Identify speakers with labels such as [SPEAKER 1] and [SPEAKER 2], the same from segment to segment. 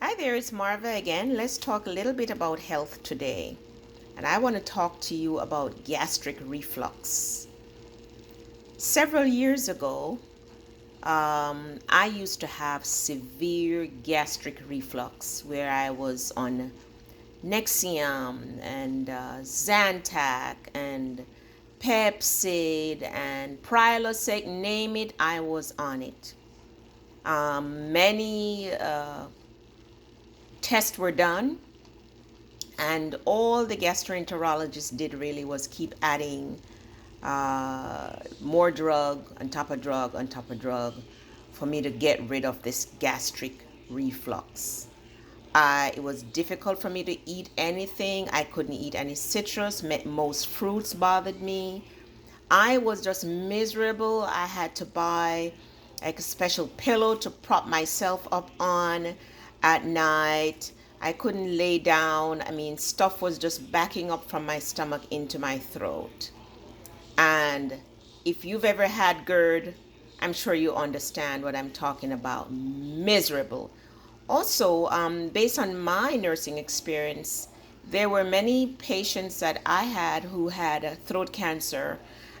[SPEAKER 1] Hi there, it's Marva again. Let's talk a little bit about health today. And I want to talk to you about gastric reflux. Several years ago, I used to have severe gastric reflux where I was on Nexium and Zantac and Pepsid and Prilosec, name it, I was on it. Many tests were done, and all the gastroenterologist did really was keep adding more drug on top of drug on top of drug for me to get rid of this gastric reflux. It was difficult for me to eat anything. I couldn't eat any citrus. Most fruits bothered me. I was just miserable. I had to buy like a special pillow to prop myself up on at night. I couldn't lay down. I mean, stuff was just backing up from my stomach into my throat. And if you've ever had GERD, I'm sure you understand what I'm talking about. Miserable. Also, based on my nursing experience, there were many patients that I had who had throat cancer,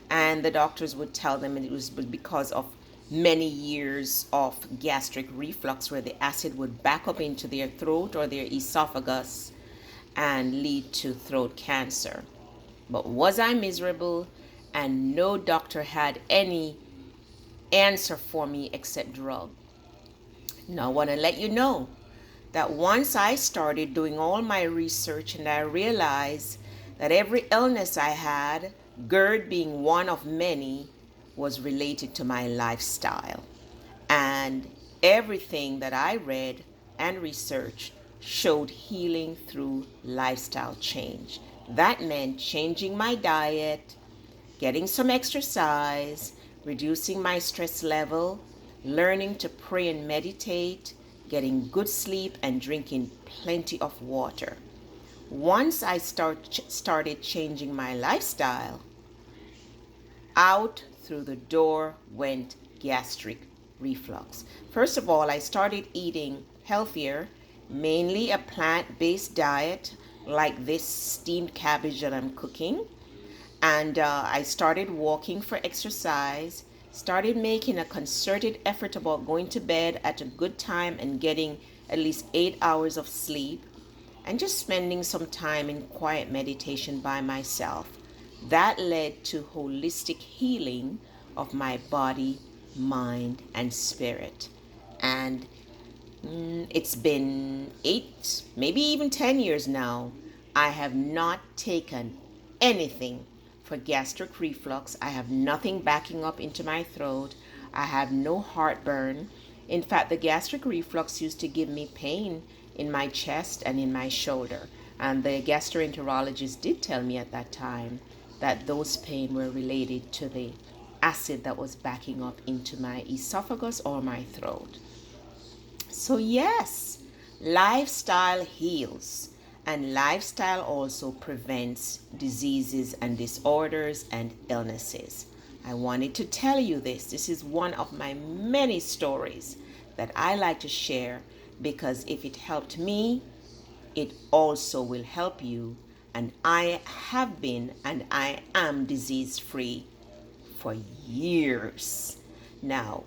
[SPEAKER 1] and the doctors would tell them it was because of many years of gastric reflux where the acid would back up into their throat or their esophagus and lead to throat cancer. But was I miserable? And no doctor had any answer for me except drug. Now, I want to let you know that once I started doing all my research and I realized that every illness I had, GERD being one of many, was related to my lifestyle. And everything that I read and researched showed healing through lifestyle change. That meant changing my diet, getting some exercise, reducing my stress level, learning to pray and meditate, getting good sleep, and drinking plenty of water. Once I started changing my lifestyle, out through the door went gastric reflux. First of all, I started eating healthier, mainly a plant-based diet like this steamed cabbage that I'm cooking. And I started walking for exercise, started making a concerted effort about going to bed at a good time and getting at least 8 hours of sleep, and just spending some time in quiet meditation by myself. That led to holistic healing of my body, mind, and spirit. And it's been 8, maybe even 10 years now. I have not taken anything for gastric reflux. I have nothing backing up into my throat. I have no heartburn. In fact, the gastric reflux used to give me pain in my chest and in my shoulder. And the gastroenterologist did tell me at that time that those pain were related to the acid that was backing up into my esophagus or my throat. So yes, lifestyle heals, and lifestyle also prevents diseases and disorders and illnesses. I wanted to tell you this. This is one of my many stories that I like to share, because if it helped me, it also will help you. And I have been and I am disease free for years. Now,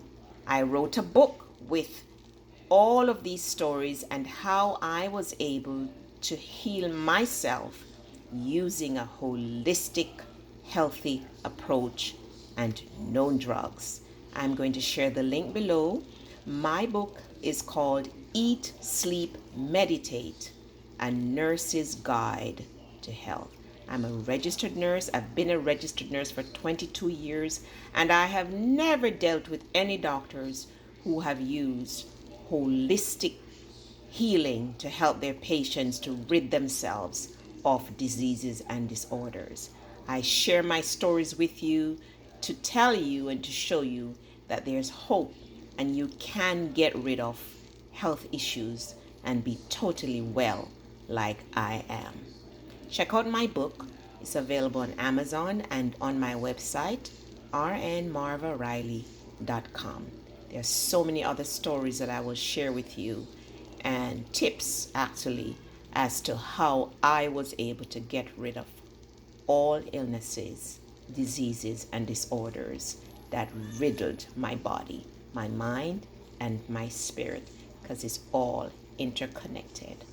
[SPEAKER 1] I wrote a book with all of these stories and how I was able to heal myself using a holistic, healthy approach and no drugs. I'm going to share the link below. My book is called Eat, Sleep, Meditate, A Nurse's Guide to Health. I'm a registered nurse. I've been a registered nurse for 22 years, and I have never dealt with any doctors who have used holistic healing to help their patients to rid themselves of diseases and disorders. I share my stories with you to tell you and to show you that there's hope and you can get rid of health issues and be totally well like I am. Check out my book. It's available on Amazon and on my website, rnmarvariley.com. There are so many other stories that I will share with you, and tips actually as to how I was able to get rid of all illnesses, diseases, and disorders that riddled my body, my mind, and my spirit, because it's all interconnected.